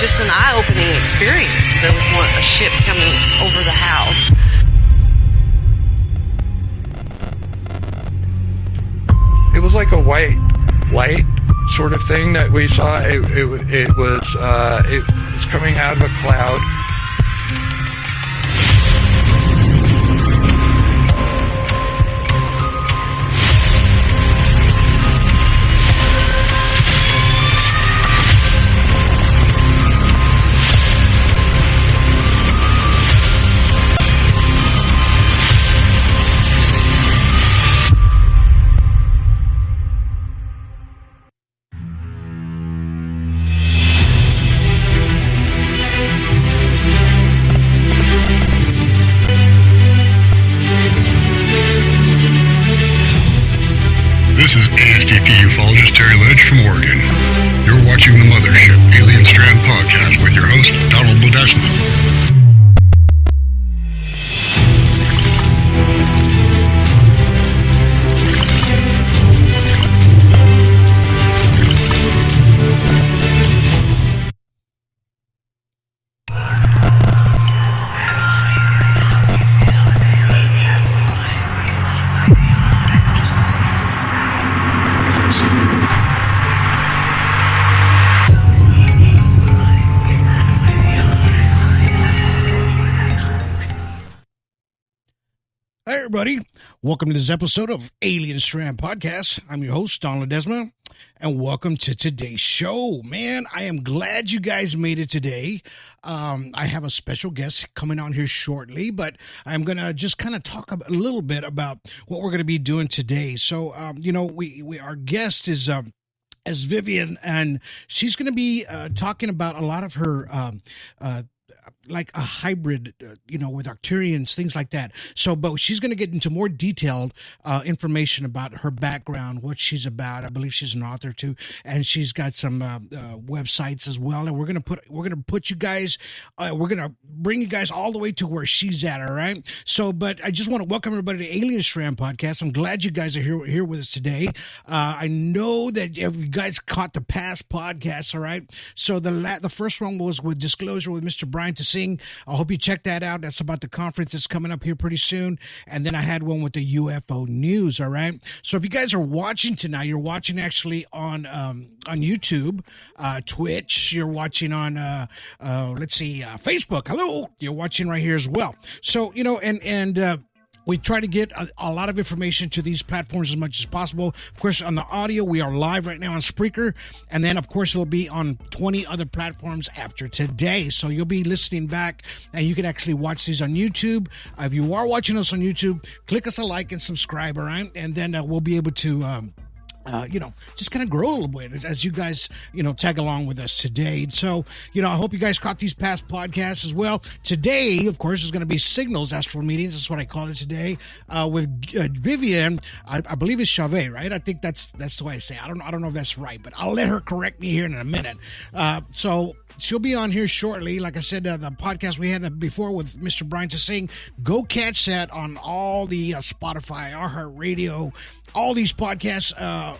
just an eye-opening experience. There was a ship coming over the house. It was like a white light sort of thing that we saw. It was coming out of a cloud. This is ASDP ufologist Terry Ledge from Oregon. You're watching the Mothership Alien Strand podcast with your host, Donald Ledesma. Hey everybody, welcome to this episode of Alien Strand Podcast. I'm your host, Don Ledesma, and welcome to today's show. Man, I am glad you guys made it today. I have a special guest coming on here shortly, but I'm going to just kind of talk a little bit about what we're going to be doing today. So, our guest is Viviane, and she's going to be talking about a lot of her like a hybrid, with Arcturians, things like that. So, but she's going to get into more detailed information about her background, what she's about. I believe she's an author too, and she's got some websites as well. And we're going to bring you guys all the way to where she's at. All right. So, but I just want to welcome everybody to Alien Strand Podcast. I'm glad you guys are here with us today. I know that you guys caught the past podcasts. All right. So the first one was with Disclosure with Mr. Brian to Sing. I hope you check that out. That's about the conference that's coming up here pretty soon. And then I had one with the UFO news. All right. So if you guys are watching tonight, you're watching actually on YouTube, Twitch. You're watching on Facebook. Hello. You're watching right here as well. So we try to get a lot of information to these platforms as much as possible. Of course, on the audio, we are live right now on Spreaker. And then, of course, it'll be on 20 other platforms after today. So you'll be listening back, and you can actually watch these on YouTube. If you are watching us on YouTube, click us a like and subscribe, all right? And then we'll be able to... just kind of grow a little bit as you guys, tag along with us today. So, I hope you guys caught these past podcasts as well. Today, of course, is going to be Signals Astral Meetings. That's what I call it today, with Viviane, I believe it's Chauvet, right? I think that's the way I say it. I don't know if that's right, but I'll let her correct me here in a minute. So she'll be on here shortly. Like I said, the podcast we had before with Mr. Brian to Sing, go catch that on all the Spotify, iHeartRadio, all these podcasts,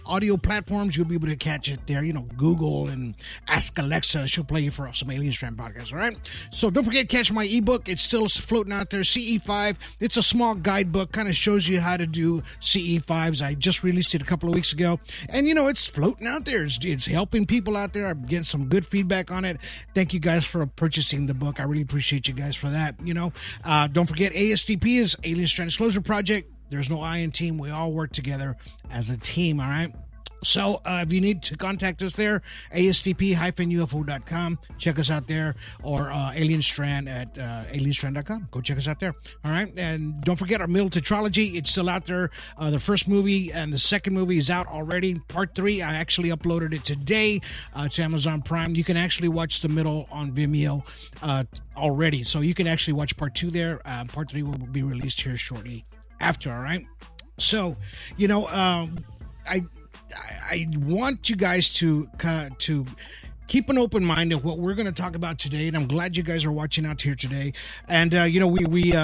audio platforms. You'll be able to catch it there. Google and ask Alexa. She'll play you for some Alien Strand podcasts. All right. So don't forget, catch my ebook. It's still floating out there. CE5. It's a small guidebook. Kind of shows you how to do CE5s. I just released it a couple of weeks ago, and it's floating out there. It's helping people out there. I'm getting some good feedback on it. Thank you guys for purchasing the book. I really appreciate you guys for that. Don't forget, ASDP is Alien Strand Disclosure Project. There's no I in team. We all work together as a team, all right? So if you need to contact us there, ASDP-UFO.com. Check us out there, or Alien Strand at alienstrand.com. Go check us out there, all right? And don't forget our Middle Tetralogy. It's still out there. The first movie and the second movie is out already. Part 3, I actually uploaded it today to Amazon Prime. You can actually watch the middle on Vimeo already. So you can actually watch Part 2 there. Part 3 will be released here shortly after, all right? So, I want you guys to keep an open mind of what we're going to talk about today. And I'm glad you guys are watching out here today. And we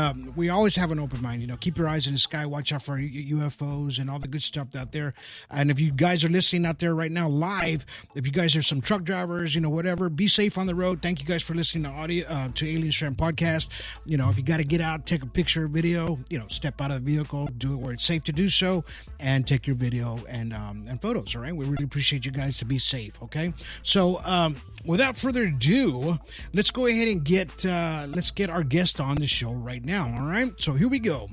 always have an open mind. Keep your eyes in the sky, watch out for UFOs and all the good stuff out there. And if you guys are listening out there right now live, if you guys are some truck drivers, whatever, be safe on the road. Thank you guys for listening to Alien Strand Podcast. If you got to get out, take a picture or video, step out of the vehicle, do it where it's safe to do so, and take your video and photos. All right, we really appreciate you guys to be safe. Okay, so without further ado, let's go ahead and get our guest on the show right now. All right, so here we go.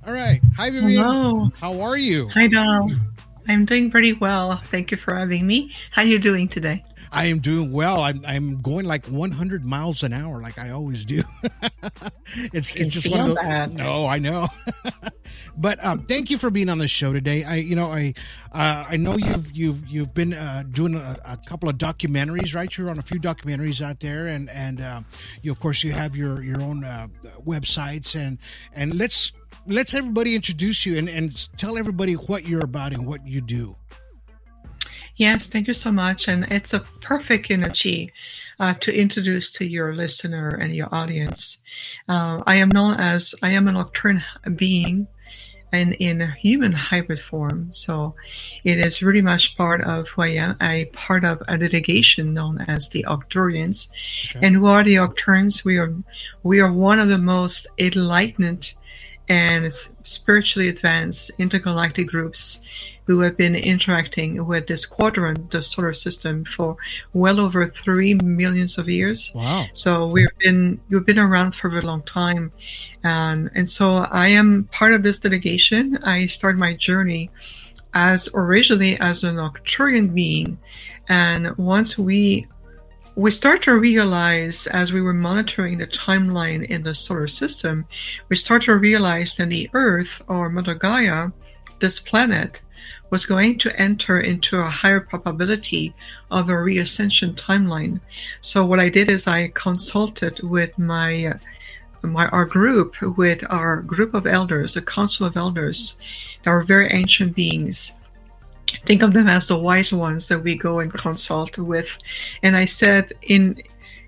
All right, hi Viviane. Hello. How are you? Hi Donald. I'm doing pretty well. Thank you for having me. How are you doing today? I am doing well. I'm going like 100 miles an hour, like I always do. it's just one of those. Bad. No, I know. But thank you for being on the show today. I know you've been doing a couple of documentaries, right? You're on a few documentaries out there, and you of course you have your own websites, and let's everybody introduce you and tell everybody what you're about and what you do. Yes, thank you so much. And it's a perfect energy to introduce to your listener and your audience. I am a nocturnal being and in a human hybrid form. So it is really much part of who I am. I'm part of a delegation known as the Octurians. Okay. And who are the Octurans? We are one of the most enlightened and spiritually advanced intergalactic groups who have been interacting with this quadrant, the solar system, for well over 3 million years. Wow! So we've been around for a very long time, and so I am part of this delegation. I started my journey originally as an Arcturian being, and once we start to realize, as we were monitoring the timeline in the solar system, we start to realize that the Earth, or Mother Gaia, this planet, was going to enter into a higher probability of a reascension timeline. So what I did is I consulted with our group of elders, a council of elders that are very ancient beings. Think of them as the wise ones that we go and consult with. And I said,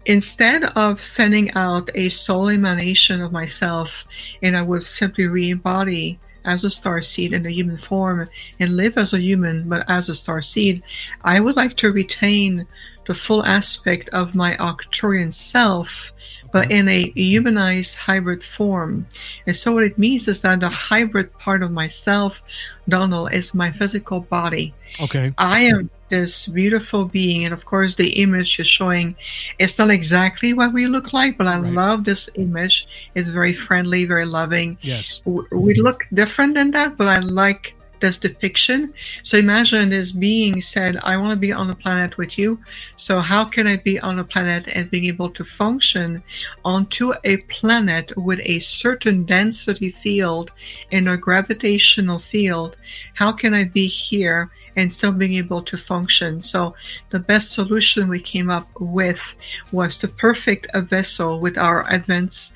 instead of sending out a soul emanation of myself, and I would simply re-embody as a starseed in a human form and live as a human, but as a starseed, I would like to retain the full aspect of my Arcturian self, but in a humanized hybrid form. And so what it means is that the hybrid part of myself, Donald, is my physical body. Okay. I am this beautiful being, and of course the image is showing, it's not exactly what we look like, but I love this image. It's very friendly, very loving. Yes. We look different than that, but I like this depiction. So imagine this being said, I want to be on a planet with you. So how can I be on a planet and being able to function onto a planet with a certain density field and a gravitational field? How can I be here and still being able to function? So the best solution we came up with was to perfect a vessel with our advanced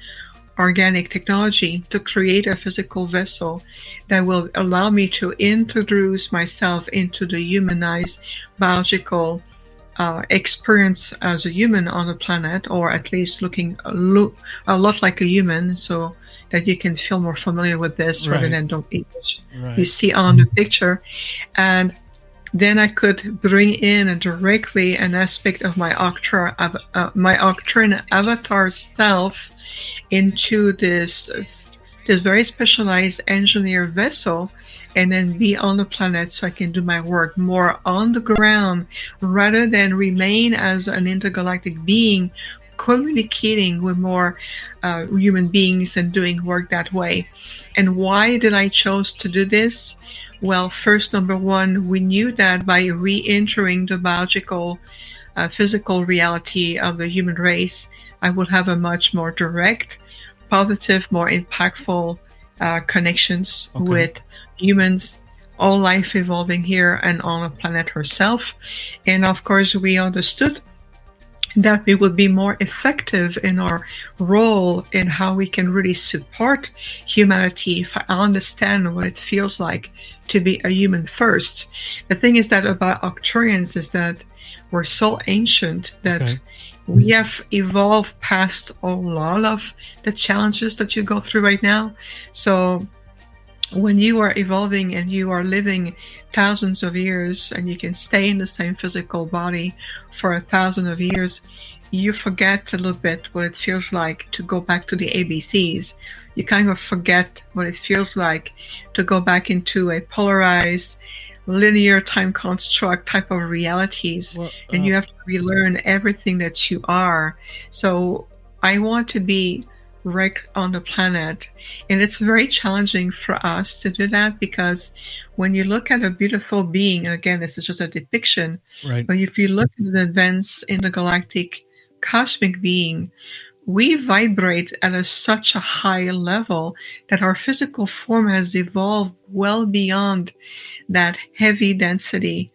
organic technology to create a physical vessel that will allow me to introduce myself into the humanized biological experience as a human on the planet, or at least looking a lot like a human, so that you can feel more familiar with this rather than the image you see on the picture. And then I could bring in directly an aspect of my Arcturian avatar self into this very specialized engineer vessel, and then be on the planet so I can do my work more on the ground rather than remain as an intergalactic being communicating with more human beings and doing work that way. And why did I choose to do this? Well, first, number one, we knew that by re-entering the biological, physical reality of the human race, I would have a much more direct, positive, more impactful connections with humans, all life evolving here and on the planet herself. And of course, we understood that we will be more effective in our role in how we can really support humanity if I understand what it feels like to be a human first. The thing is that about Arcturians is that we're so ancient that we have evolved past a lot of the challenges that you go through right now. So when you are evolving and you are living thousands of years and you can stay in the same physical body for 1,000 of years, you forget a little bit what it feels like to go back to the ABCs. You kind of forget what it feels like to go back into a polarized, linear time construct type of realities. And you have to relearn everything that you are. So I want to be right on the planet, and it's very challenging for us to do that, because when you look at a beautiful being, and again, this is just a depiction, but if you look at the events in the galactic cosmic being, we vibrate at such a high level that our physical form has evolved well beyond that heavy density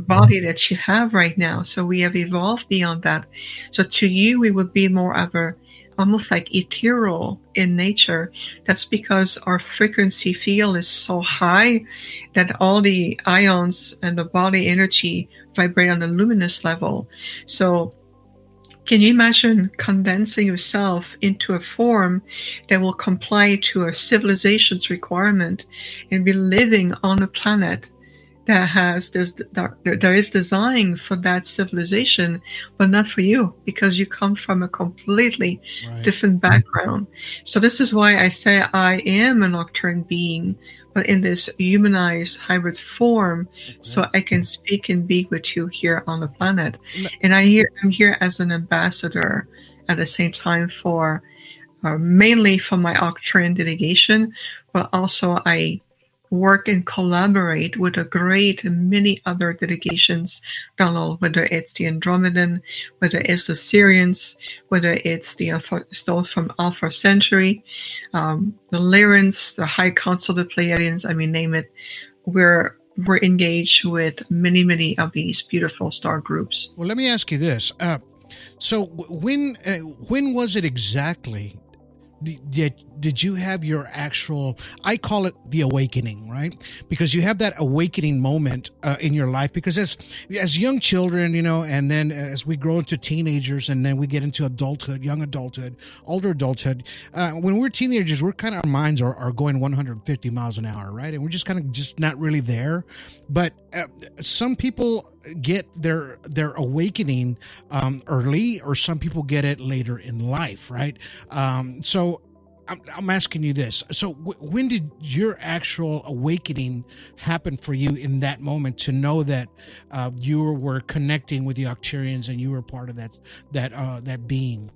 body that you have right now. So we have evolved beyond that. So to you, we would be more of a almost like ethereal in nature. That's because our frequency field is so high that all the ions and the body energy vibrate on a luminous level. So can you imagine condensing yourself into a form that will comply to a civilization's requirement and be living on a planet that has this, there is design for that civilization, but not for you, because you come from a completely different background. So this is why I say I am an Arcturian being, but in this humanized hybrid form, so I can speak and be with you here on the planet. And I'm here as an ambassador at the same time for mainly for my Arcturian delegation, but also I work and collaborate with a great many other delegations, Donald, whether it's the Andromedan, whether it's the Syrians, whether it's the those from Alpha Centauri, the Lyrans, the High Council of the Pleiadians, I mean, name it. We're engaged with many of these beautiful star groups. Well, let me ask you this. So when was it exactly did you have your actual, I call it the awakening, right? Because you have that awakening moment in your life, because as young children, and then as we grow into teenagers, and then we get into adulthood, young adulthood, older adulthood, when we're teenagers, our minds are going 150 miles an hour, right? And we're just kind of just not really there. But some people get their awakening early, or some people get it later in life, right? So I'm asking you this. So when did your actual awakening happen for you in that moment, to know that you were connecting with the Arcturians and you were part of that being?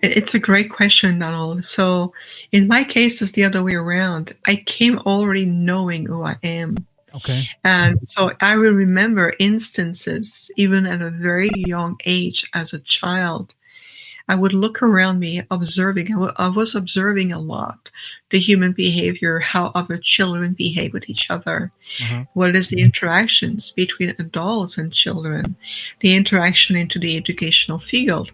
It's a great question, Donald. So in my case, it's the other way around. I came already knowing who I am. Okay. And so I will remember instances, even at a very young age as a child. I would look around me observing. I was observing a lot the human behavior, how other children behave with each other. What is the interactions between adults and children, the interaction into the educational field.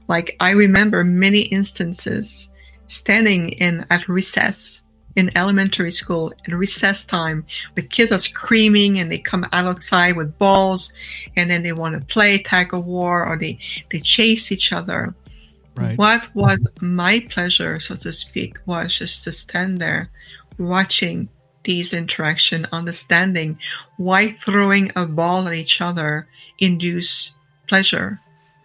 Like, I remember many instances standing at recess in elementary school at recess time, the kids are screaming and they come outside with balls, and then they want to play tag of war, or they chase each other. Right. What was my pleasure, so to speak, was just to stand there watching these interactions, understanding why throwing a ball at each other induce pleasure.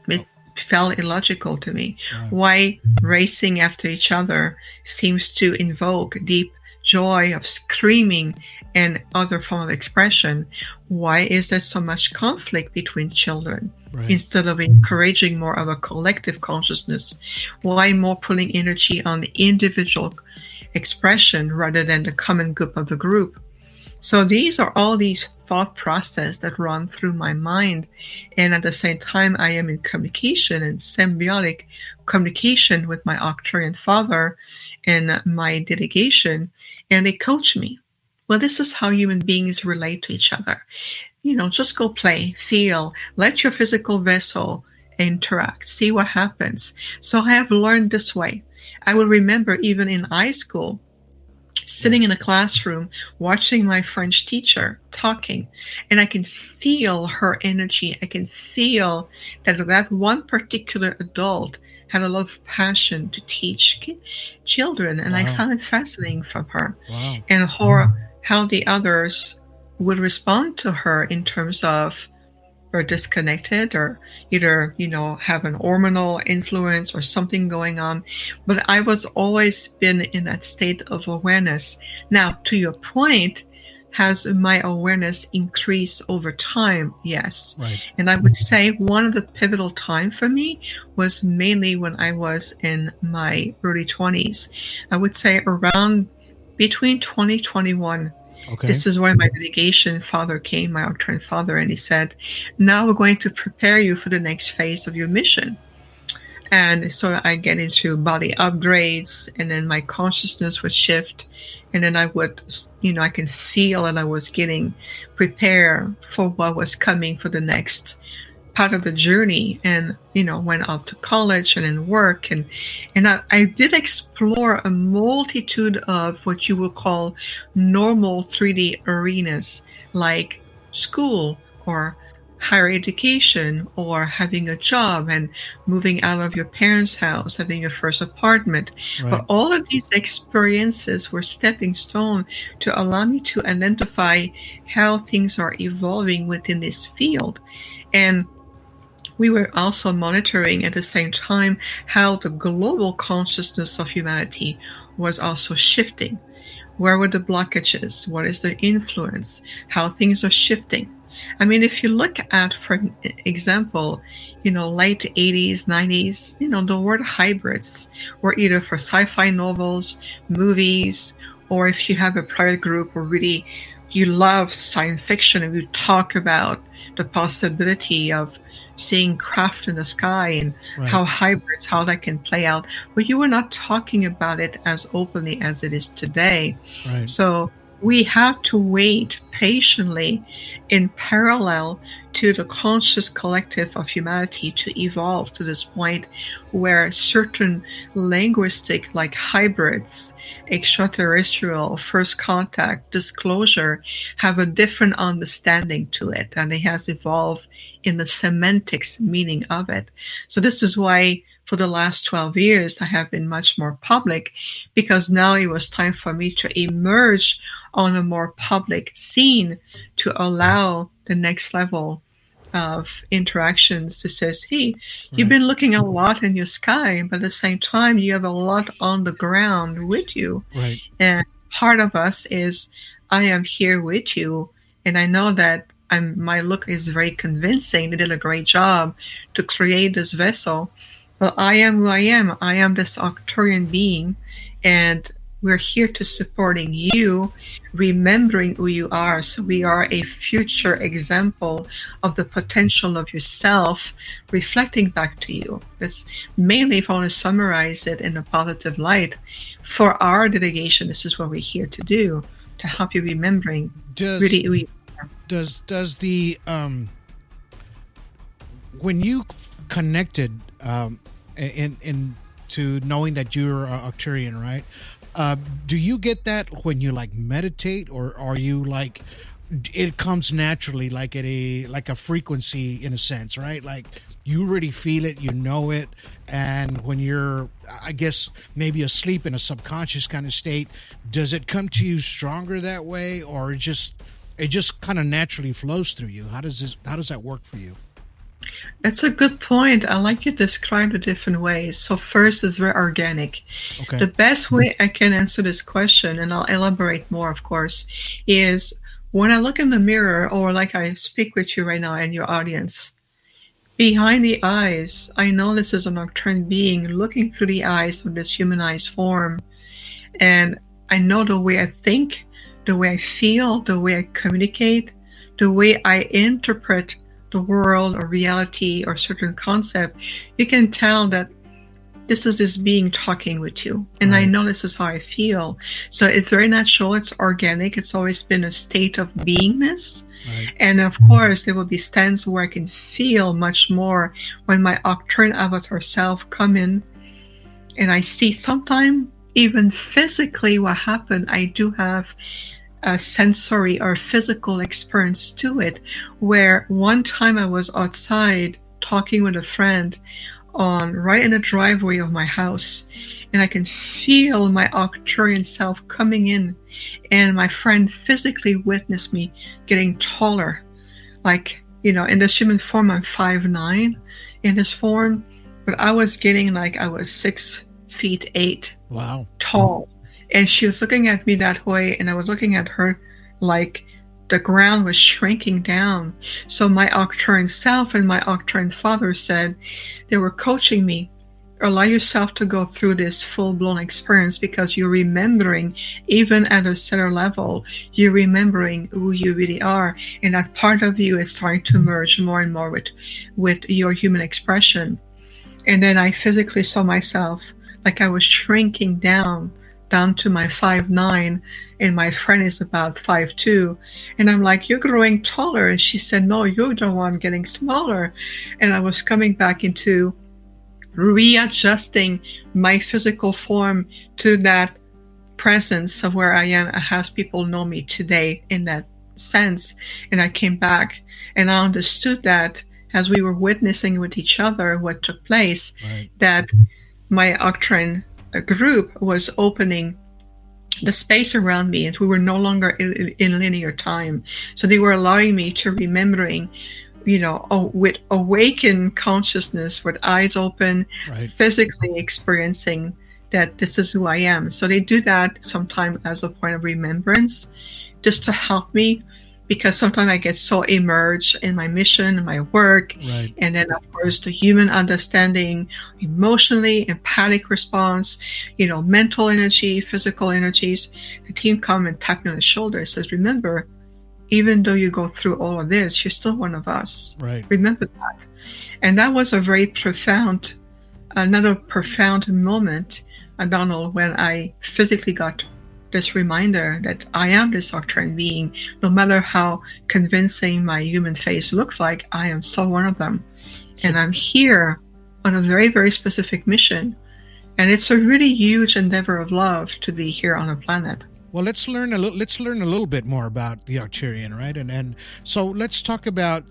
It felt illogical to me. Right. Why racing after each other seems to invoke deep joy of screaming and other form of expression. Why is there so much conflict between children? Right. Instead of encouraging more of a collective consciousness? Why more putting energy on the individual expression rather than the common group of the group? So these are all these thought process that run through my mind. And at the same time, I am in communication and symbiotic communication with my Arcturian father and my delegation. And they coach me. Well, this is how human beings relate to each other. just go play, feel, let your physical vessel interact, see what happens. So I have learned this way. I will remember even in high school, sitting in a classroom, watching my French teacher talking, and I can feel her energy. I can feel that one particular adult had a lot of passion to teach children, and I found it fascinating from her. And how the others would respond to her in terms of or disconnected or either, have an hormonal influence or something going on. But I was always been in that state of awareness. Now, to your point, has my awareness increased over time? Yes. Right. And I would say one of the pivotal time for me was mainly when I was in my early 20s. I would say around between 2021. Okay. This is where my delegation father came, my Octarian father, and he said, now we're going to prepare you for the next phase of your mission. And so I get into body upgrades, and then my consciousness would shift. And then I would, I can feel that I was getting prepared for what was coming for the next part of the journey, and went off to college and then work, and I did explore a multitude of what you would call normal 3D arenas, like school or higher education or having a job and moving out of your parents' house, having your first apartment. Right. But all of these experiences were stepping stone to allow me to identify how things are evolving within this field. And we were also monitoring at the same time how the global consciousness of humanity was also shifting. Where were the blockages? What is the influence? How things are shifting? I mean, if you look at, for example, late 80s, 90s, the word hybrids were either for sci-fi novels, movies, or if you have a private group or really you love science fiction and you talk about the possibility of seeing craft in the sky and how hybrids, how that can play out. But you were not talking about it as openly as it is today. Right. So we have to wait patiently in parallel to the conscious collective of humanity to evolve to this point where certain linguistic, like hybrids, extraterrestrial, first contact, disclosure, have a different understanding to it, and it has evolved in the semantics meaning of it. So this is why for the last 12 years I have been much more public, because now it was time for me to emerge on a more public scene to allow the next level of interactions to say, hey, you've been looking a lot in your sky, but at the same time you have a lot on the ground with you. Right. And part of us is, I am here with you, and I know that my look is very convincing. They did a great job to create this vessel, but I am who I am. I am this Octarian being, and we're here to supporting you, remembering who you are. So we are a future example of the potential of yourself, reflecting back to you. That's mainly, if I want to summarize it in a positive light, for our delegation, this is what we're here to do, to help you remembering really who you are. Does the when you connected in to knowing that you're Octarian, right? Do you get that when you meditate, or are you it comes naturally, like at a frequency in a sense, right? Like you really feel it, you know it, and when you're, I guess, maybe asleep in a subconscious kind of state, does it come to you stronger that way, or it just kind of naturally flows through you? How does that work for you? That's a good point. I like you described it different ways. So first, it's very organic. Okay. The best way I can answer this question, and I'll elaborate more, of course, is when I look in the mirror, or like I speak with you right now and your audience, behind the eyes, I know this is an Octarian being looking through the eyes of this humanized form. And I know the way I think, the way I feel, the way I communicate, the way I interpret the world or reality or certain concept. You can tell that this is this being talking with you. And I Right. know this is how I feel. So it's very natural. It's organic. It's always been a state of beingness. Right. And of course, there will be stands where I can feel much more when my Octane avatar self come in, and I see sometimes even physically what happened. I do have a sensory or physical experience to it, where one time I was outside talking with a friend on right in the driveway of my house, and I can feel my Arcturian self coming in, and my friend physically witnessed me getting taller. Like, in this human form, I'm 5'9" in this form, but I was getting like I was 6'8" Wow. tall. And she was looking at me that way, and I was looking at her like the ground was shrinking down. So my Arcturian self and my Arcturian father said they were coaching me. Allow yourself to go through this full-blown experience, because you're remembering, even at a cellular level, you're remembering who you really are. And that part of you is starting to merge more and more with your human expression. And then I physically saw myself like I was shrinking down to my 5'9", and my friend is about 5'2", and I'm like, "You're growing taller." And she said, "No, you're the one getting smaller." And I was coming back into readjusting my physical form to that presence of where I am, as people know me today in that sense. And I came back, and I understood that as we were witnessing with each other what took place, Right. that my Octane group was opening the space around me, and we were no longer in linear time. So they were allowing me to remembering, with awakened consciousness, with eyes open, Right. physically experiencing that this is who I am. So they do that sometimes as a point of remembrance, just to help me, because sometimes I get so immersed in my mission, my work, Right. and then of course the human understanding, emotionally, empathic response, mental energy, physical energies. The team come and tap me on the shoulder and says, "Remember, even though you go through all of this, you're still one of us. Right. Remember that." And that was a very profound, another profound moment, Donald, when I physically got this reminder that I am this Arcturian being. No matter how convincing my human face looks like, I am still one of them. And I'm here on a very, very specific mission. And it's a really huge endeavor of love to be here on a planet. Well, let's learn a little bit more about the Arcturian, right? And so let's talk about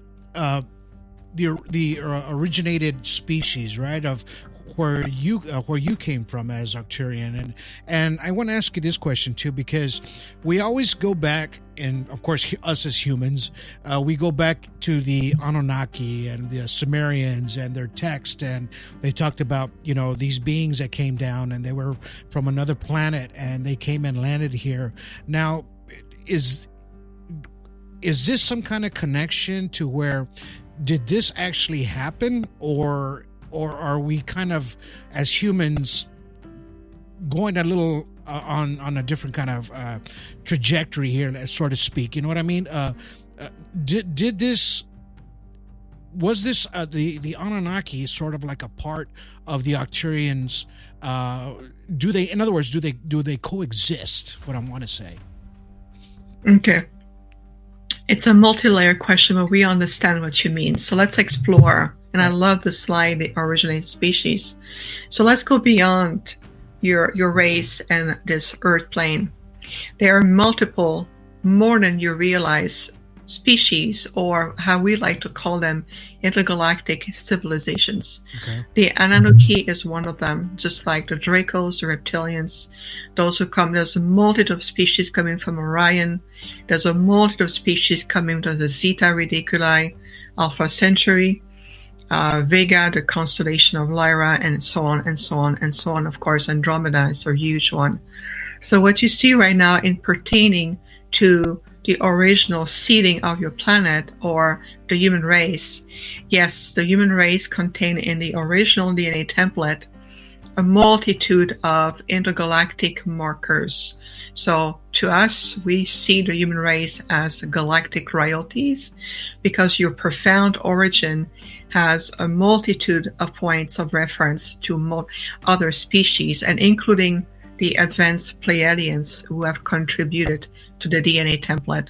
the originated species, right, of where you came from as Arcturian, and I want to ask you this question too, because we always go back, and of course us as humans, we go back to the Anunnaki and the Sumerians and their text, and they talked about these beings that came down, and they were from another planet, and they came and landed here. Now, is this some kind of connection to where did this actually happen, or are we kind of, as humans, going a little on a different kind of trajectory here, so to speak? You know what I mean? Did this, was this the Anunnaki sort of like a part of the Arcturians? Do they, in other words, do they coexist? What I want to say. Okay. It's a multi-layered question, but we understand what you mean. So let's explore. And I love the slide, the originated species. So let's go beyond your race and this earth plane. There are multiple, more than you realize, species, or how we like to call them, intergalactic civilizations. Okay. The Anunnaki is one of them, just like the Dracos, the reptilians, those who come. There's a multitude of species coming from Orion. There's a multitude of species coming from the Zeta Reticuli, Alpha Centauri, Vega, the constellation of Lyra, and so on and so on and so on. Of course, Andromeda is a huge one. So what you see right now in pertaining to the original seeding of your planet or the human race, yes, the human race contained in the original DNA template a multitude of intergalactic markers. So to us, we see the human race as galactic royalties because your profound origin has a multitude of points of reference to other species, and including the advanced Pleiadians who have contributed to the DNA template.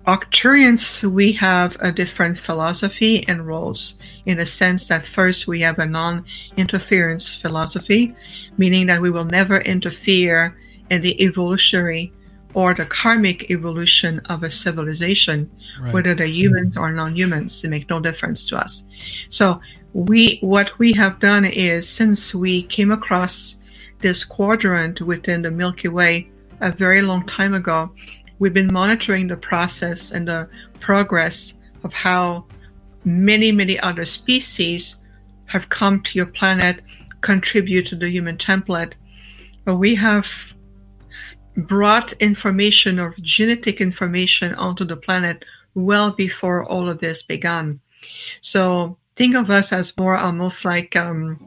Arcturians, we have a different philosophy and roles, in the sense that first we have a non-interference philosophy, meaning that we will never interfere in the evolutionary or the karmic evolution of a civilization, right, whether they're humans or non-humans. It makes no difference to us. So what we have done is, since we came across this quadrant within the Milky Way a very long time ago, we've been monitoring the process and the progress of how many, many other species have come to your planet, contribute to the human template. But we have brought information or genetic information onto the planet well before all of this began. So think of us as more almost like the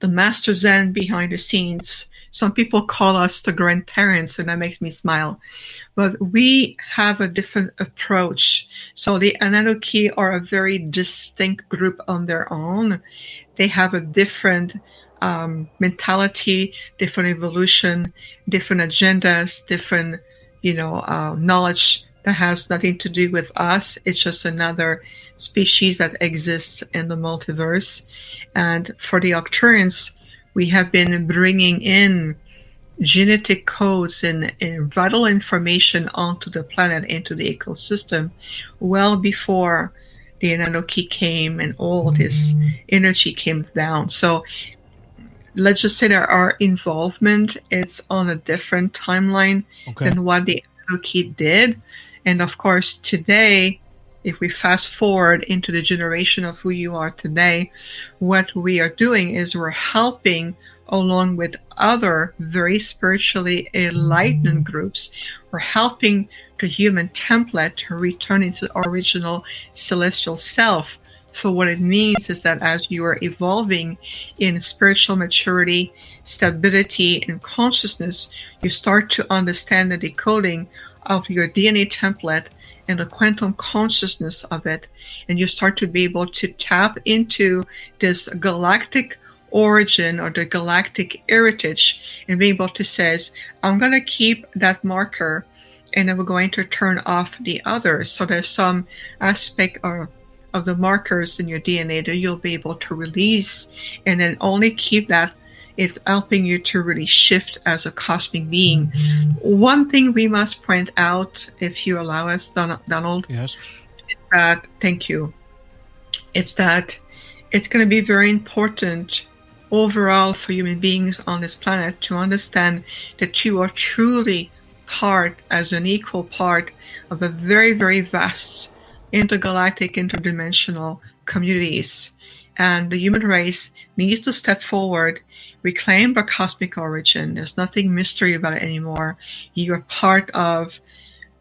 master Zen behind the scenes. Some people call us the grandparents, and that makes me smile. But we have a different approach. So the Anunnaki are a very distinct group on their own. They have a different mentality, different evolution, different agendas, different, knowledge that has nothing to do with us. It's just another species that exists in the multiverse. And for the Arcturians, we have been bringing in genetic codes and vital information onto the planet, into the ecosystem, well before the Anunnaki came and all this energy came down. So let's just say that our involvement is on a different timeline than what the Anunnaki did. And of course, today, if we fast forward into the generation of who you are today, what we are doing is we're helping, along with other very spiritually enlightened groups, we're helping the human template to return into the original celestial self. So what it means is that as you are evolving in spiritual maturity, stability, and consciousness, you start to understand the decoding of your DNA template and the quantum consciousness of it, and you start to be able to tap into this galactic origin or the galactic heritage and be able to say, I'm going to keep that marker and I'm going to turn off the others. So there's some aspect of the markers in your DNA that you'll be able to release and then only keep that. It's helping you to really shift as a cosmic being. One thing we must point out, if you allow us, Donald. Yes. Thank you. It's that it's going to be very important overall for human beings on this planet to understand that you are truly part, as an equal part, of a very, very vast intergalactic, interdimensional communities. And the human race needs to step forward, reclaim their cosmic origin. There's nothing mystery about it anymore. You're part of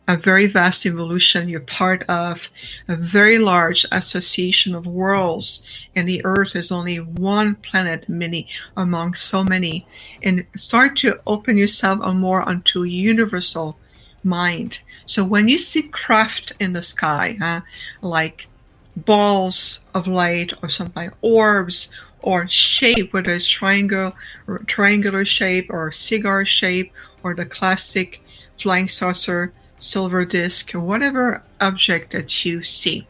a very vast evolution. You're part of a very large association of worlds. And the Earth is only one planet, many among so many. And start to open yourself more onto a universal mind. So when you see craft in the sky, like balls of light or something, orbs or shape, whether it's triangular shape or cigar shape or the classic flying saucer, silver disc, or whatever object that you see.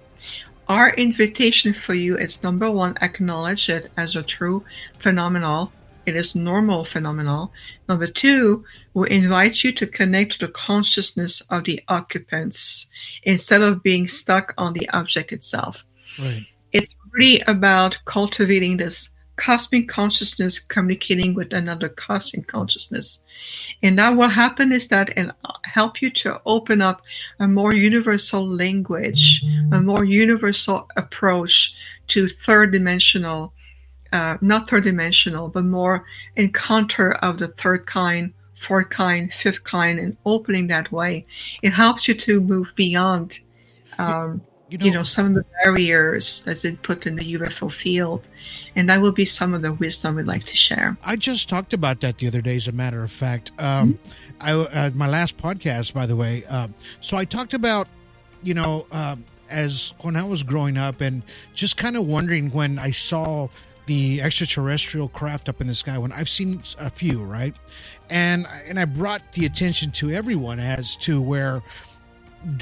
Our invitation for you is, number one, acknowledge it as a true phenomenon. It is normal phenomenon. Number two, we invite you to connect to the consciousness of the occupants instead of being stuck on the object itself. Right. It's really about cultivating this cosmic consciousness, communicating with another cosmic consciousness. And that what happen is that it'll help you to open up a more universal language, a more universal approach to not third dimensional, but more encounter of the third kind, fourth kind, fifth kind, and opening that way. It helps you to move beyond some of the barriers that's been put in the UFO field. And that will be some of the wisdom we'd like to share. I just talked about that the other day, as a matter of fact. My last podcast, by the way. So I talked about, as when I was growing up and just kind of wondering when I saw the extraterrestrial craft up in the sky, when I've seen a few, right? And I brought the attention to everyone as to where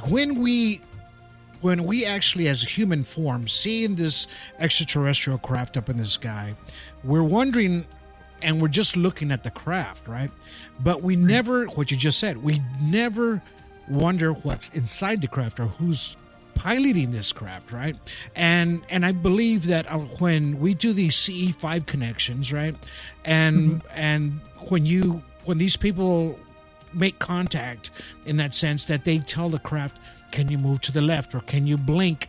when we actually, as a human form, seeing this extraterrestrial craft up in the sky, we're wondering, and we're just looking at the craft, right? But we never, what you just said, we never wonder what's inside the craft or who's piloting this craft, right? And I believe that when we do these CE5 connections, right, and when these people make contact, in that sense that they tell the craft, can you move to the left or can you blink?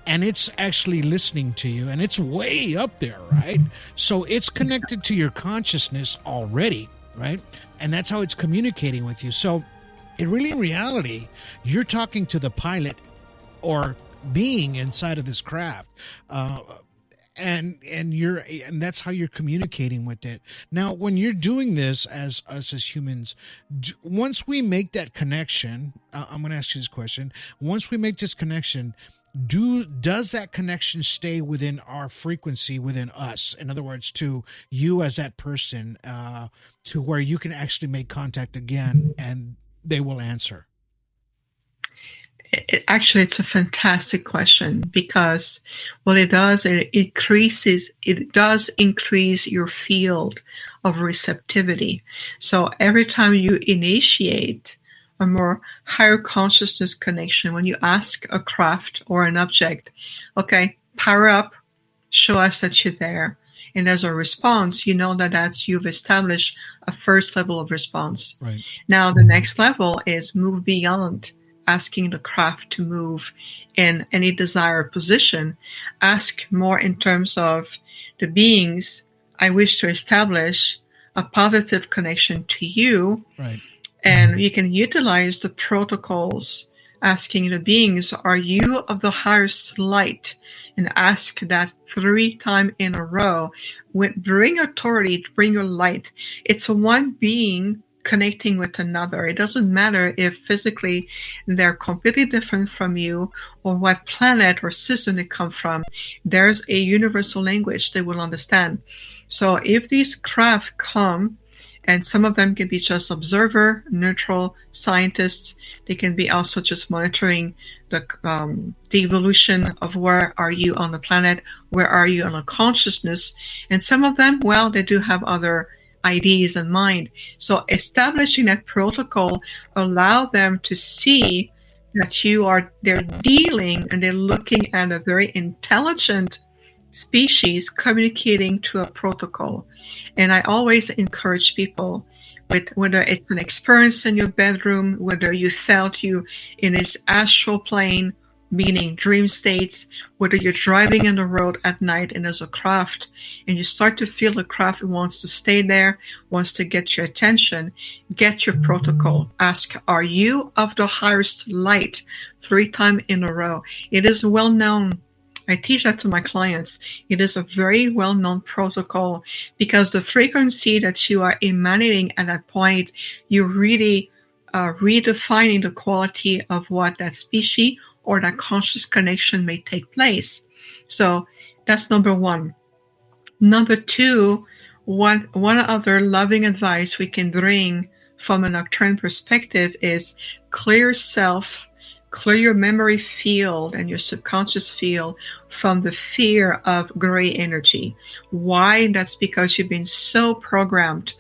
And it's actually listening to you, and it's way up there, right? So it's connected to your consciousness already, right? And that's how it's communicating with you. So in reality, you're talking to the pilot or being inside of this craft. And that's how you're communicating with it. Now, when you're doing this as us as humans, once we make that connection, I'm going to ask you this question. Once we make this connection, does that connection stay within our frequency, within us? In other words, to you as that person, to where you can actually make contact again and they will answer? Actually, it's a fantastic question, because what it does, it does increase your field of receptivity. So every time you initiate a more higher consciousness connection, when you ask a craft or an object, okay, power up, show us that you're there. And as a response, you know that you've established a first level of response. Right. Now, the next level is move beyond asking the craft to move in any desired position. Ask more in terms of the beings, I wish to establish a positive connection to you. Right. And you can utilize the protocols, asking the beings, are you of the highest light? And ask that 3 times in a row. Bring authority, bring your light. It's one being connecting with another. It doesn't matter if physically they're completely different from you or what planet or system they come from. There's a universal language they will understand. So if these craft come, and some of them can be just observer, neutral, scientists, they can be also just monitoring the evolution of where are you on the planet, where are you on a consciousness, and some of them, well, they do have other ideas in mind. So establishing that protocol allow them to see that they're dealing and they're looking at a very intelligent species communicating to a protocol. And I always encourage people, with whether it's an experience in your bedroom, whether you felt you in this astral plane, meaning dream states, whether you're driving on the road at night and there's a craft and you start to feel the craft wants to stay there, wants to get your attention, get your protocol. Ask, are you of the highest light? 3 times in a row. It is well known. I teach that to my clients. It is a very well-known protocol, because the frequency that you are emanating at that point, you're really redefining the quality of what that species or that conscious connection may take place. So that's number 1. Number 2, one other loving advice we can bring from a nocturne perspective is clear self, clear your memory field and your subconscious field from the fear of gray energy. Why? That's because you've been so programmed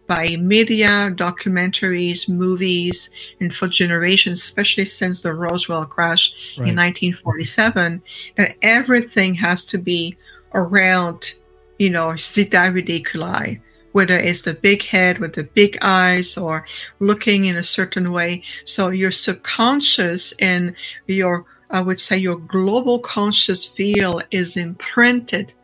by media, documentaries, movies, and for generations, especially since the Roswell crash in 1947, that everything has to be around, zeta reticuli, whether it's the big head with the big eyes or looking in a certain way. So your subconscious and your global conscious field is imprinted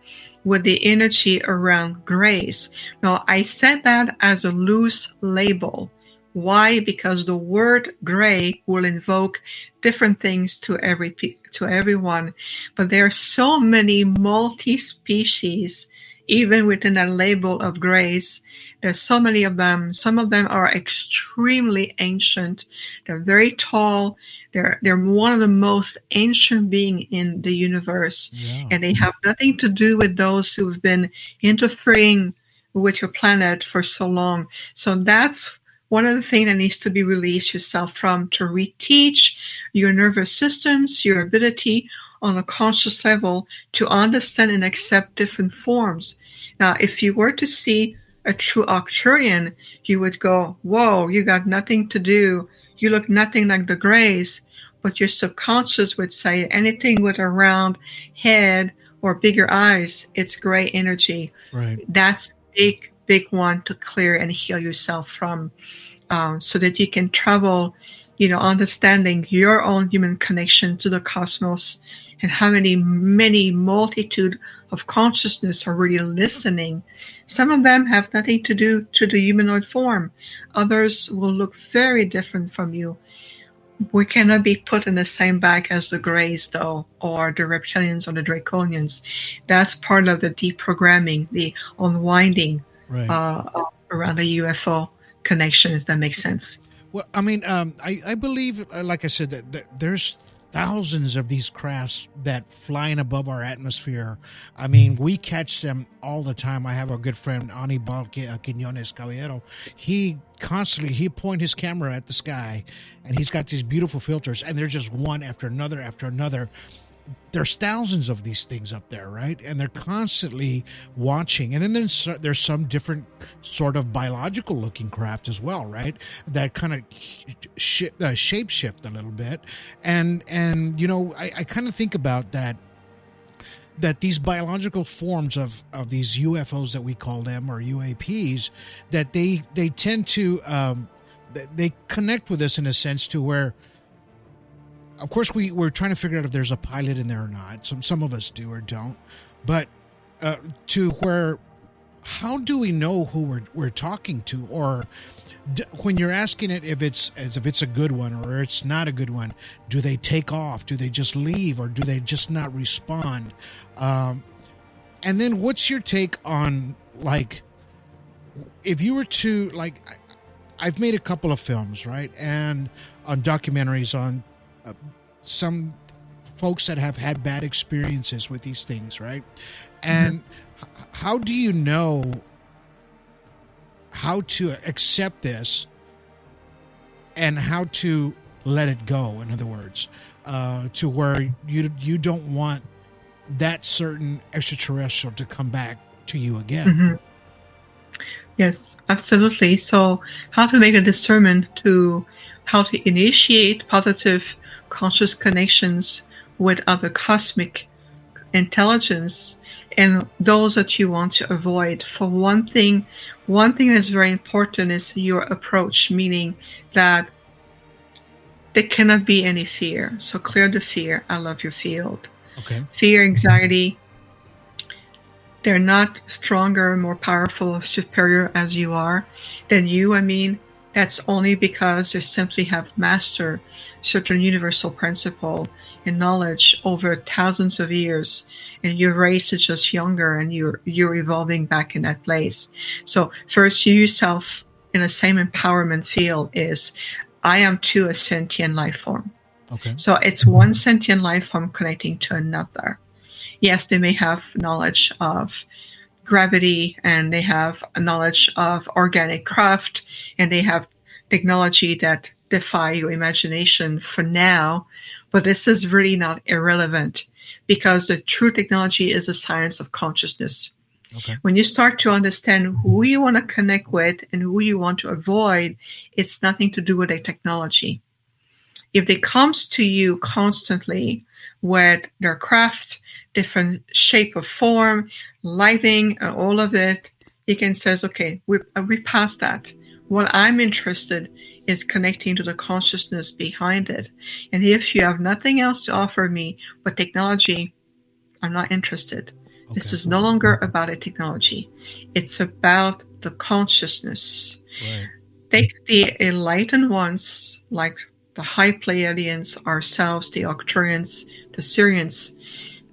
with the energy around grace. Now, I said that as a loose label. Why? Because the word gray will invoke different things to everyone, but there are so many multi-species even within a label of grays. There's so many of them. Some of them are extremely ancient. They're very tall. They're one of the most ancient beings in the universe, and they have nothing to do with those who've been interfering with your planet for so long. So that's one of the things that needs to be released yourself from, to reteach your nervous systems, your ability on a conscious level to understand and accept different forms. Now, if you were to see a true Arcturian, you would go, whoa, you got nothing to do. You look nothing like the grays. But your subconscious would say anything with a round head or bigger eyes, it's gray energy. Right. That's a big one to clear and heal yourself from, so that you can travel, understanding your own human connection to the cosmos and how many multitude of consciousness are really listening. Some of them have nothing to do to the humanoid form. Others will look very different from you. We cannot be put in the same bag as the Greys, though, or the Reptilians or the Draconians. That's part of the deprogramming, the unwinding around the UFO connection, if that makes sense. Well, I mean, I believe, like I said, that there's thousands of these crafts that flying above our atmosphere. I mean, we catch them all the time. I have a good friend, Anibal Quiñones Caballero. He point his camera at the sky, and he's got these beautiful filters, and they're just one after another after another. There's thousands of these things up there, right? And they're constantly watching. And then there's some different sort of biological looking craft as well, right? That kind of shape shift a little bit. And I kind of think about that these biological forms of these UFOs that we call them, or UAPs, that they tend to they connect with us in a sense to where, of course, we're trying to figure out if there's a pilot in there or not. Some of us do or don't, but to where, how do we know who we're talking to, or when you're asking it if it's a good one or it's not a good one, do they take off? Do they just leave, or do they just not respond? And then what's your take on, like, if you were to, like, I've made a couple of films, right, and on documentaries on some folks that have had bad experiences with these things, right? And how do you know how to accept this and how to let it go, in other words, to where you don't want that certain extraterrestrial to come back to you again? Mm-hmm. Yes, absolutely. So how to make a discernment to how to initiate positive conscious connections with other cosmic intelligence, and those that you want to avoid. For one thing that's very important is your approach, meaning that there cannot be any fear. So clear the fear out of your field. Okay. Fear, anxiety, they're not stronger, more powerful, or superior as you are than you. I mean, that's only because they simply have mastered certain universal principle and knowledge over thousands of years, and your race is just younger, and you're evolving back in that place. So first, you yourself in the same empowerment field is, I am too a sentient life form. Okay. So it's one sentient life form connecting to another. Yes, they may have knowledge of gravity, and they have a knowledge of organic craft, and they have technology that defy your imagination for now, but this is really not irrelevant, because the true technology is the science of consciousness. Okay. When you start to understand who you want to connect with and who you want to avoid, it's nothing to do with a technology. If it comes to you constantly with their craft, different shape of form, lighting, and all of it, you can say, okay, we passed that. What I'm interested is connecting to the consciousness behind it. And if you have nothing else to offer me but technology, I'm not interested. Okay. This is no longer about a technology. It's about the consciousness. Right. take the enlightened ones, like the high Pleiadians, ourselves, the Octurians, the Syrians.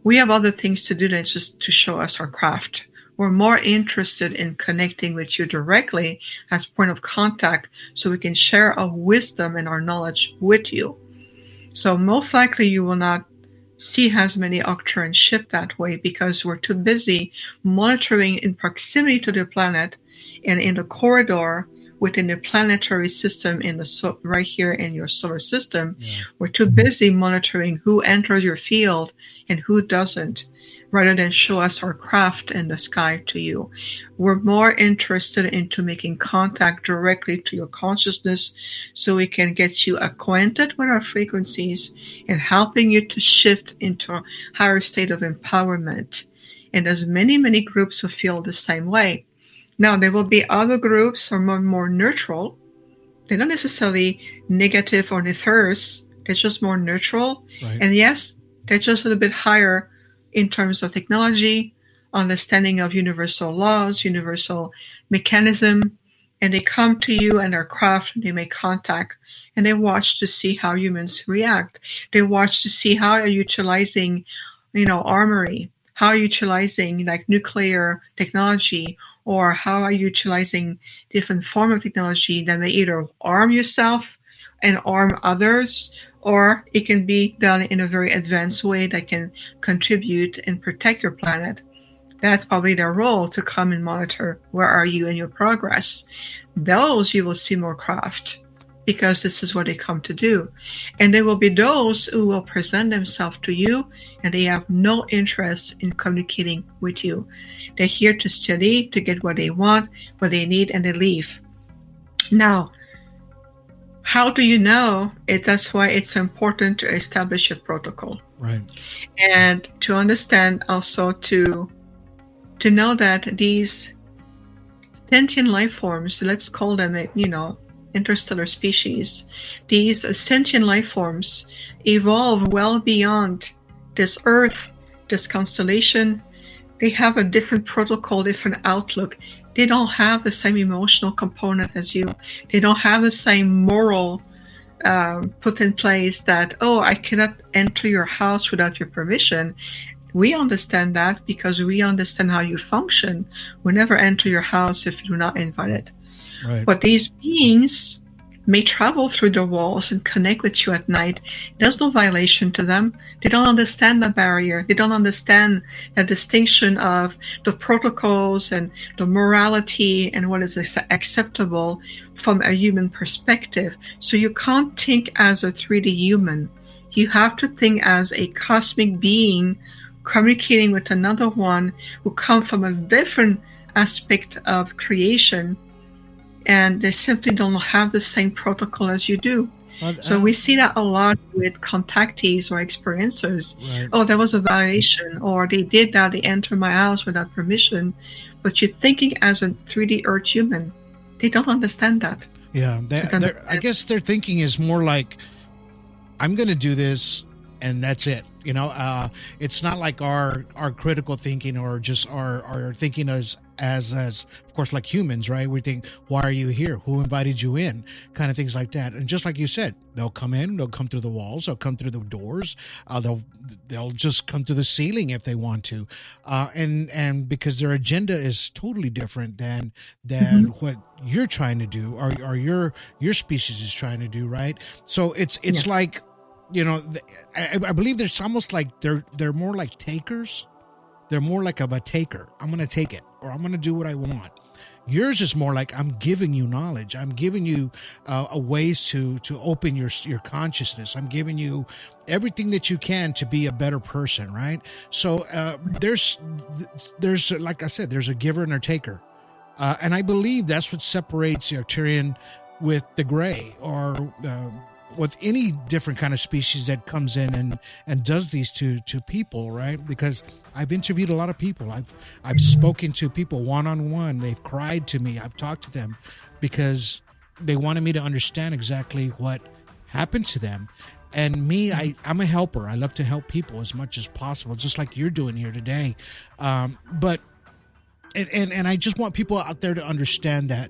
We have other things to do than just to show us our craft. We're more interested in connecting with you directly as point of contact so we can share our wisdom and our knowledge with you. So most likely you will not see as many Octurian ships that way because we're too busy monitoring in proximity to the planet and in the corridor within the planetary system right here in your solar system. We're too busy monitoring who enters your field and who doesn't, rather than show us our craft in the sky to you. We're more interested into making contact directly to your consciousness so we can get you acquainted with our frequencies and helping you to shift into a higher state of empowerment. And there's many, many groups who feel the same way. Now, there will be other groups who are more neutral. They're not necessarily negative or nefarious. They're just more neutral. Right. And yes, they're just a little bit higher in terms of technology, understanding of universal laws, universal mechanism. And they come to you and their craft, and they make contact. And they watch to see how humans react. They watch to see how you're utilizing, armory, how you're utilizing like nuclear technology, or how are you utilizing different form of technology that may either arm yourself and arm others, or it can be done in a very advanced way that can contribute and protect your planet. That's probably their role, to come and monitor where are you in your progress. Those you will see more craft, because this is what they come to do. And there will be those who will present themselves to you and they have no interest in communicating with you. They're here to study, to get what they want, what they need, and they leave. Now, how do you know it? That's why it's important to establish a protocol. Right. And to understand also to know that these sentient life forms, let's call them, interstellar species, these sentient life forms evolve well beyond this Earth, this constellation. They have a different protocol, different outlook. They don't have the same emotional component as you. They don't have the same moral put in place that, I cannot enter your house without your permission. We understand that because we understand how you function. We never enter your house if you're not invited. Right. But these beings may travel through the walls and connect with you at night. There's no violation to them. They don't understand the barrier. They don't understand the distinction of the protocols and the morality and what is acceptable from a human perspective. So you can't think as a 3D human. You have to think as a cosmic being communicating with another one who come from a different aspect of creation. And they simply don't have the same protocol as you do. So we see that a lot with contactees or experiencers. Right. There was a violation, or they did that, they entered my house without permission. But you're thinking as a 3D Earth human. They don't understand that. Yeah, I guess their thinking is more like, I'm going to do this, and that's it. It's not like our critical thinking or just our thinking as of course, like humans, right? We think, why are you here? Who invited you in? Kind of things like that. And just like you said, they'll come in, they'll come through the walls, they'll come through the doors, they'll just come through the ceiling if they want to, and because their agenda is totally different than what you're trying to do or your species is trying to do, right? So it's like, I believe there's almost like they're more like takers. They're more like a taker. I'm going to take it, or I'm going to do what I want. Yours is more like, I'm giving you knowledge. I'm giving you ways to open your consciousness. I'm giving you everything that you can to be a better person, right? So there's like I said, there's a giver and a taker. And I believe that's what separates the Arcturian with the gray, or with any different kind of species that comes in and does these to people, right? Because I've interviewed a lot of people. I've spoken to people one-on-one. They've cried to me. I've talked to them because they wanted me to understand exactly what happened to them. And me, I'm a helper. I love to help people as much as possible, just like you're doing here today. But I just want people out there to understand that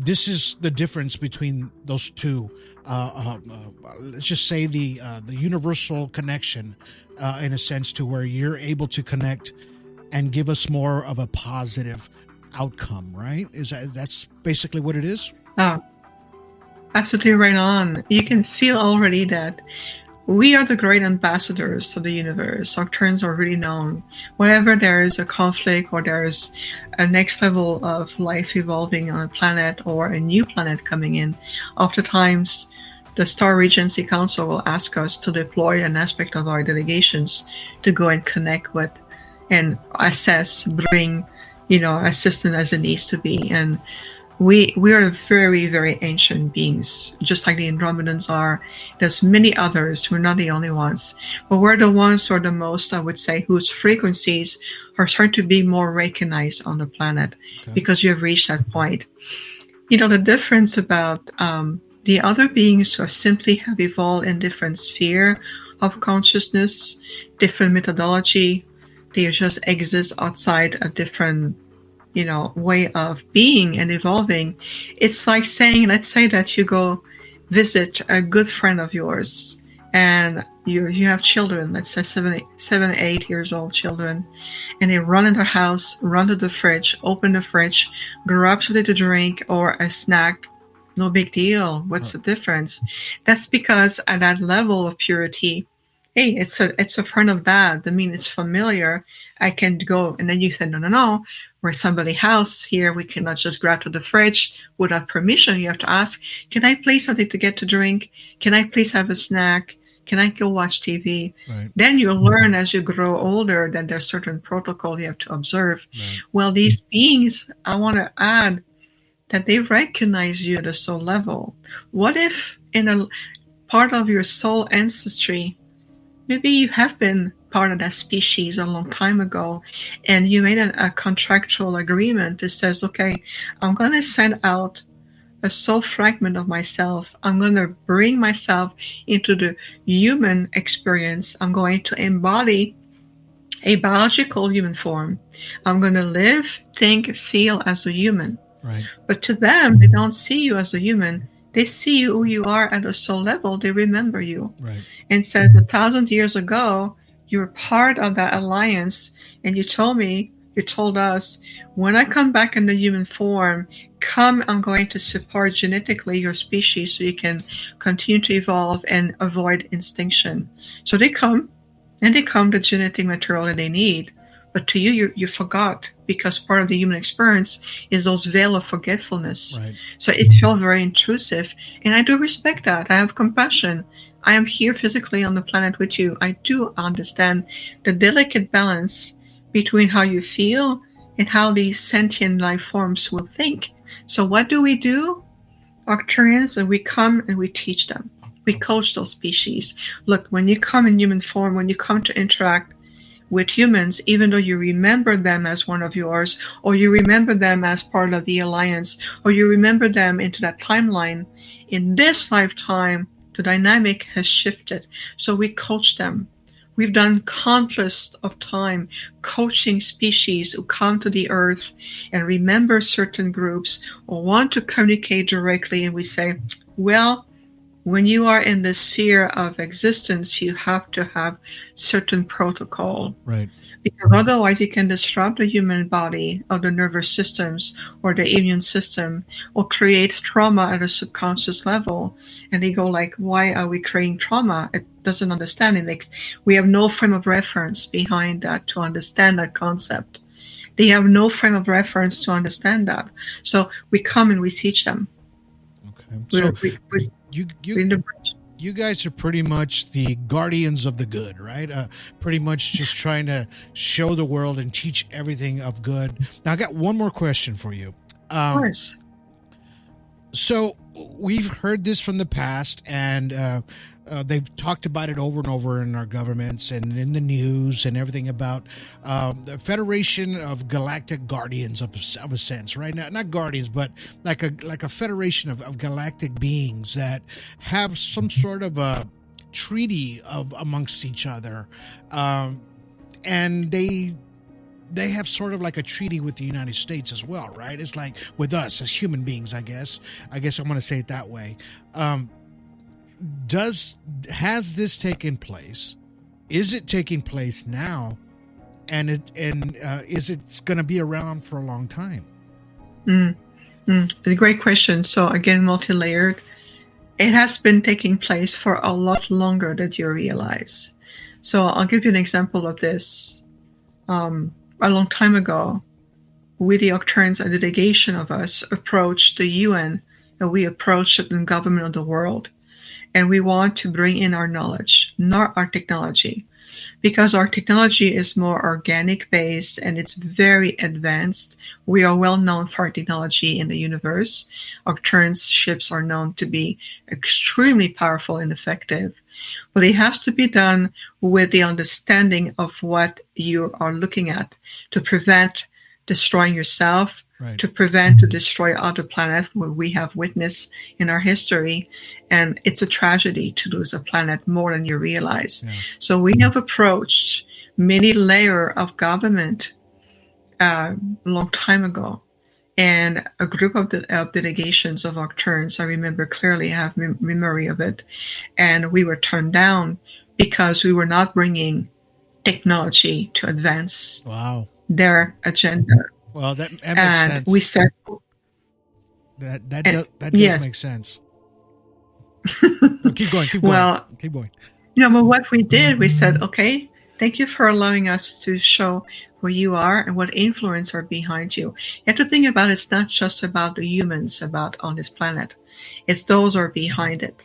this is the difference between those two. Let's just say the universal connection, in a sense, to where you're able to connect and give us more of a positive outcome, right? That's basically what it is? Oh, absolutely right on. You can feel already that we are the great ambassadors of the universe. Our turns are really known. Whenever there is a conflict or there's a next level of life evolving on a planet or a new planet coming in, oftentimes the Star Regency Council will ask us to deploy an aspect of our delegations to go and connect with and assess, bring, assistance as it needs to be. And we are very, very ancient beings, just like the Andromedans are. There's many others. We're not the only ones. But we're the ones who are the most, I would say, whose frequencies are starting to be more recognized on the planet, because you have reached that point. The difference about the other beings who simply have evolved in different sphere of consciousness, different methodology, they just exist outside a different way of being and evolving. It's like saying, let's say that you go visit a good friend of yours and you have children, let's say 7, 8 years old children, and they run in their house, run to the fridge, open the fridge, grab something to drink or a snack. No big deal. What's the difference? That's because at that level of purity, hey, it's a friend of that. I mean, it's familiar. I can go. And then you said, no. We're somebody's house here. We cannot just grab to the fridge without permission. You have to ask, can I please something to get to drink? Can I please have a snack? Can I go watch TV? Right. Then you learn as you grow older that there's certain protocol you have to observe. Right. Well, these beings, I want to add that they recognize you at a soul level. What if in a part of your soul ancestry, maybe you have been part of that species a long time ago, and you made a contractual agreement that says, okay, I'm going to send out a soul fragment of myself. I'm going to bring myself into the human experience. I'm going to embody a biological human form. I'm going to live, think, feel as a human. Right. But to them, they don't see you as a human. They see you who you are at a soul level. They remember you. Right. And says 1,000 years ago, you were part of that alliance, and you told us, when I come back in the human form, I'm going to support genetically your species so you can continue to evolve and avoid extinction. So they come the genetic material that they need. But to you forgot, because part of the human experience is those veil of forgetfulness. Right. So it felt very intrusive. And I do respect that. I have compassion. I am here physically on the planet with you. I do understand the delicate balance between how you feel and how these sentient life forms will think. So what do? Arcturians, and we come and we teach them. We coach those species. Look, when you come in human form, when you come to interact with humans, even though you remember them as one of yours, or you remember them as part of the alliance, or you remember them into that timeline, in this lifetime, the dynamic has shifted. So we coach them. We've done countless of time coaching species who come to the earth and remember certain groups or want to communicate directly. And we say, well, when you are in the sphere of existence, you have to have certain protocol. Right. Because otherwise you can disrupt the human body or the nervous systems or the immune system or create trauma at a subconscious level. And they go like, why are we creating trauma? It doesn't understand. We have no frame of reference behind that to understand that concept. They have no frame of reference to understand that. So we come and we teach them. Okay. You guys are pretty much the guardians of the good, right? Pretty much just trying to show the world and teach everything of good. Now, I got one more question for you. Of course. So we've heard this from the past, and they've talked about it over and over in our governments and in the news and everything about the Federation of Galactic Guardians of a sense, right? Not guardians, but like a federation of galactic beings that have some sort of a treaty amongst each other, and they they have sort of like a treaty with the United States as well, right? It's like with us as human beings, I guess I'm going to say it that way. Has this taken place? Is it taking place now? And is it going to be around for a long time? It's a great question. So again, multi-layered. It has been taking place for a lot longer than you realize. So I'll give you an example of this. A long time ago, we, the Octurans, a delegation of us, approached the UN, and we approached the government of the world. And we want to bring in our knowledge, not our technology, because our technology is more organic based and it's very advanced. We are well known for our technology in the universe. Octurans ships are known to be extremely powerful and effective, but it has to be done with the understanding of what you are looking at to prevent destroying yourself, right, to prevent to destroy other planets, what we have witnessed in our history. And it's a tragedy to lose a planet more than you realize. Yeah. So we have approached many layers of government a long time ago. And a group of delegations of Octurans, I remember clearly, have memory of it. And we were turned down because we were not bringing technology to advance their agenda. Well, that makes sense. We said that does make sense. Keep going. Well, keep going. But what we did, we said, okay, thank you for allowing us to show where you are and what influence are behind you. You have to think about it's not just about the humans on this planet. It's those who are behind it.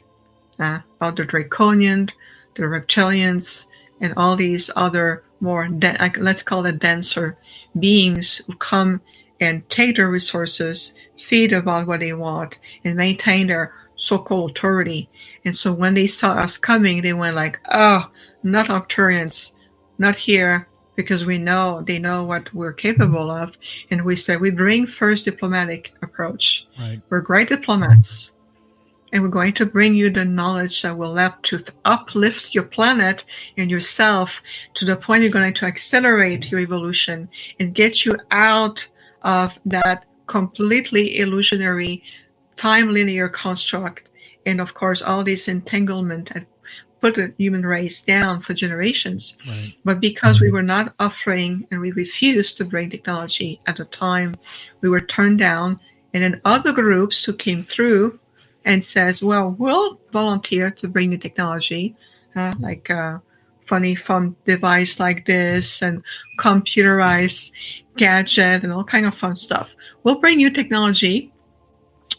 About the Draconian, the reptilians, and all these other more, let's call it denser beings who come and take their resources, feed about what they want, and maintain their so-called authority. And so when they saw us coming, they went like, oh, not Octurians, not here, because they know what we're capable of. And we said, we bring first diplomatic approach. Right. We're great diplomats. And we're going to bring you the knowledge that will help to uplift your planet and yourself to the point you're going to accelerate your evolution and get you out of that completely illusionary time linear construct. And of course, all this entanglement had put the human race down for generations. Right. But because we were not offering and we refused to bring technology at the time, we were turned down. And then other groups who came through and says, well, we'll volunteer to bring the technology, like a funny fun device like this and computerized gadget and all kind of fun stuff. We'll bring you technology,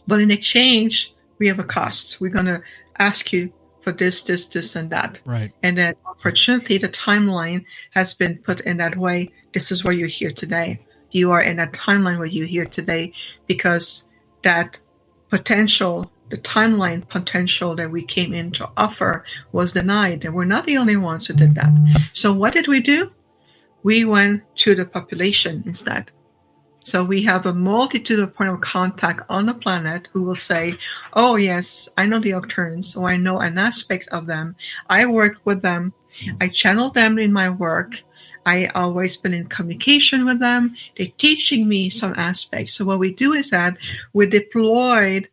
but in exchange, we have a cost. We're going to ask you for this, and that. Right. And then, unfortunately, the timeline has been put in that way. This is where you're here today. You are in that timeline where you're here today because that potential, the timeline potential that we came in to offer was denied. And we're not the only ones who did that. So what did we do? We went to the population instead. So we have a multitude of point of contact on the planet who will say, oh, yes, I know the Octurans, or I know an aspect of them. I work with them. I channel them in my work. I always been in communication with them. They're teaching me some aspects. So what we do is that we deployed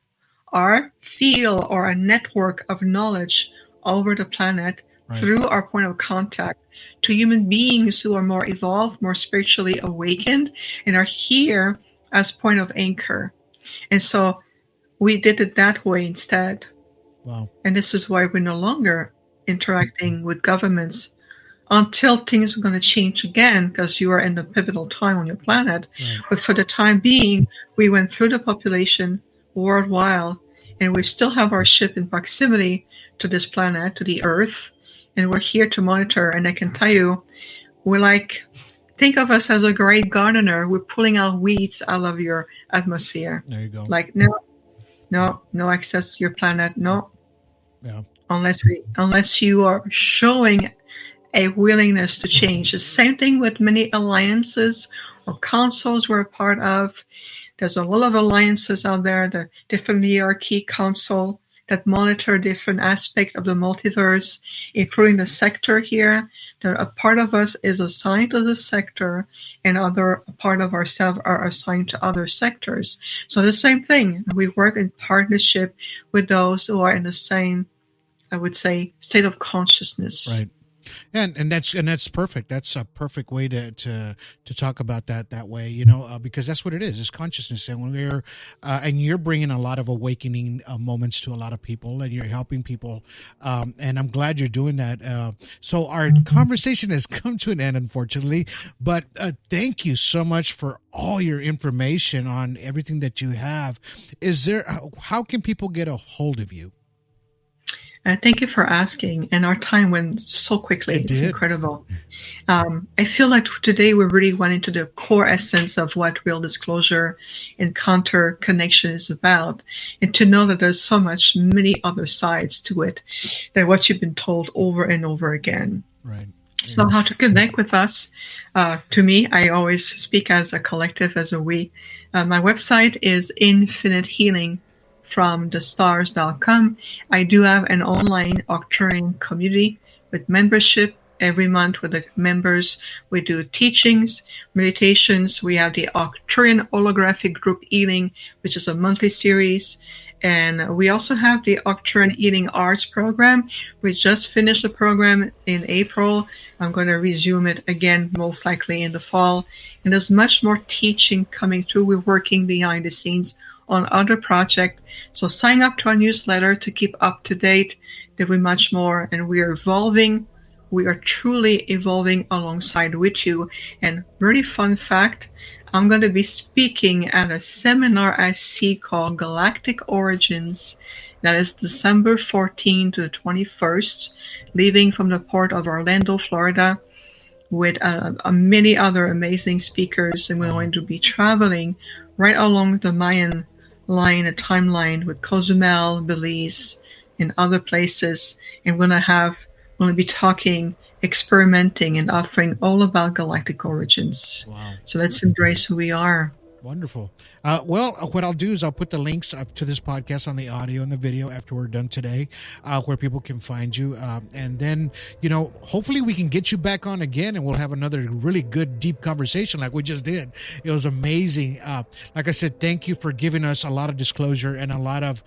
our field or a network of knowledge over the planet through our point of contact to human beings who are more evolved, more spiritually awakened, and are here as point of anchor. And so we did it that way instead. Wow. And this is why we're no longer interacting with governments until things are going to change again, because you are in the pivotal time on your planet. Right. But for the time being, we went through the population worldwide, and we still have our ship in proximity to this planet, to the Earth, and we're here to monitor. And I can tell you, think of us as a great gardener. We're pulling out weeds out of your atmosphere. There you go. Like, no access to your planet. No. Yeah. Unless you are showing a willingness to change. The same thing with many alliances or councils we're a part of. There's a lot of alliances out there, the different hierarchy council that monitor different aspects of the multiverse, including the sector here. That a part of us is assigned to this sector, and other part of ourselves are assigned to other sectors. So the same thing, we work in partnership with those who are in the same, I would say, state of consciousness. Right. And that's perfect. That's a perfect way to talk about that way, because that's what it is. It's consciousness, and when we're and you're bringing a lot of awakening moments to a lot of people, and you're helping people, and I'm glad you're doing that. So our conversation has come to an end, unfortunately, but thank you so much for all your information on everything that you have. How can people get a hold of you? Thank you for asking. And our time went so quickly. It's incredible. I feel like today we really went into the core essence of what real disclosure encounter connection is about. And to know that there's so many other sides to it than what you've been told over and over again. Right. So how to connect with us? To me, I always speak as a collective, as a we. My website is Infinite Healing from thestars.com. I do have an online Arcturian community with membership. Every month with the members, we do teachings, meditations. We have the Arcturian Holographic Group Healing, which is a monthly series. And we also have the Arcturian Healing Arts program. We just finished the program in April. I'm going to resume it again, most likely in the fall. And there's much more teaching coming through. We're working behind the scenes on other projects. So sign up to our newsletter to keep up to date. There'll be much more, and we are evolving. We are truly evolving alongside with you. And really fun fact, I'm going to be speaking at a seminar I see called Galactic Origins. That is December 14th to the 21st, leaving from the port of Orlando, Florida, with many other amazing speakers. And we're going to be traveling right along the Mayan line, a timeline with Cozumel, Belize, and other places. And we're going to be talking, experimenting, and offering all about galactic origins. Wow. So let's embrace who we are. Wonderful. Well, what I'll do is I'll put the links up to this podcast on the audio and the video after we're done today, where people can find you. And then, hopefully we can get you back on again, and we'll have another really good, deep conversation like we just did. It was amazing. Like I said, thank you for giving us a lot of disclosure and a lot of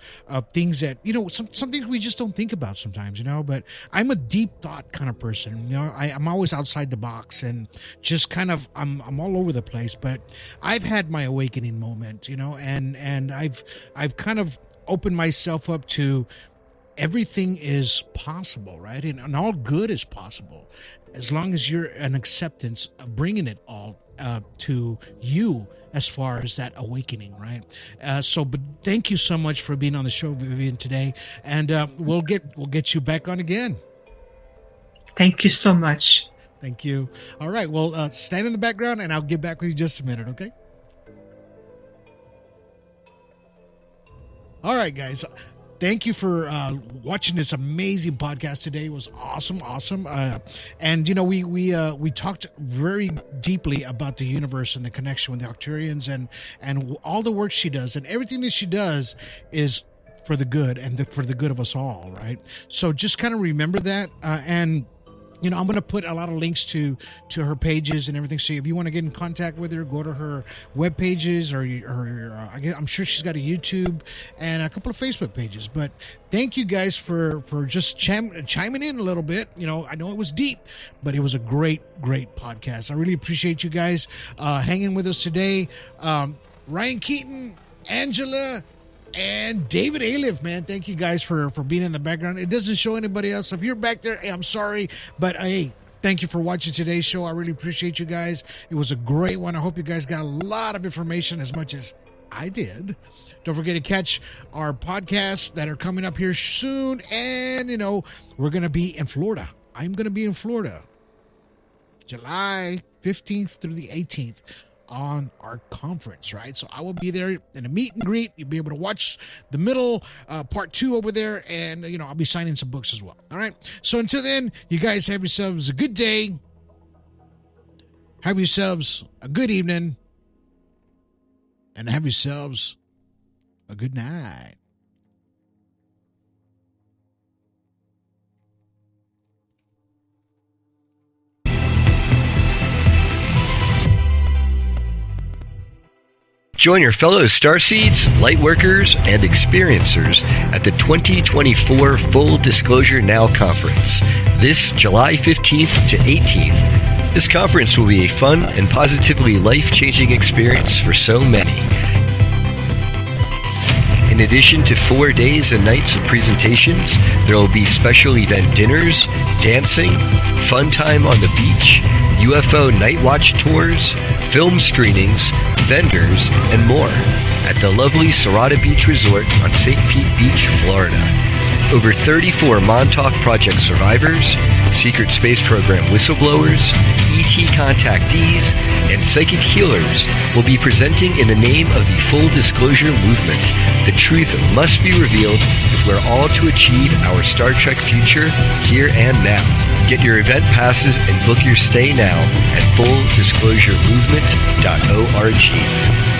things that, some things we just don't think about sometimes, but I'm a deep thought kind of person. I'm always outside the box and just kind of, I'm all over the place, but I've had my awakening moment, and I've kind of opened myself up to everything is possible, right? And all good is possible as long as you're an acceptance of bringing it all to you as far as that awakening, right? But thank you so much for being on the show, Viviane, today, and we'll get you back on again. Thank you so much. Thank you. All right, well, stand in the background, and I'll get back with you just a minute, okay? All right, guys. Thank you for watching this amazing podcast today. It was awesome. And we talked very deeply about the universe and the connection with the Arcturians and all the work she does, and everything that she does is for the good and for the good of us all, right? So just kind of remember that, and I'm going to put a lot of links to her pages and everything. So if you want to get in contact with her, go to her web pages, or I'm sure she's got a YouTube and a couple of Facebook pages. But thank you guys for just chiming in a little bit. I know it was deep, but it was a great podcast. I really appreciate you guys hanging with us today. Ryan Keaton, Angela, and David Aliff, man, thank you guys for being in the background. It doesn't show anybody else. If you're back there, hey, I'm sorry, but hey, thank you for watching today's show. I really appreciate you guys. It was a great one. I hope you guys got a lot of information, as much as I did. Don't forget to catch our podcasts that are coming up here soon. And, we're going to be in Florida. I'm going to be in Florida, July 15th through the 18th. On our conference, right? So I will be there in a meet and greet. You'll be able to watch the middle part 2 over there, and I'll be signing some books as well. All right. So until then, you guys have yourselves a good day. Have yourselves a good evening, and have yourselves a good night. Join your fellow Starseeds, Lightworkers, and Experiencers at the 2024 Full Disclosure Now Conference, this July 15th to 18th. This conference will be a fun and positively life-changing experience for so many. In addition to 4 days and nights of presentations, there will be special event dinners, dancing, fun time on the beach, UFO night watch tours, film screenings, vendors, and more at the lovely Serrata Beach Resort on St. Pete Beach, Florida. Over 34 Montauk Project survivors, Secret Space Program whistleblowers, ET contactees, and psychic healers will be presenting in the name of the Full Disclosure Movement. The truth must be revealed if we're all to achieve our Star Trek future here and now. Get your event passes and book your stay now at fulldisclosuremovement.org.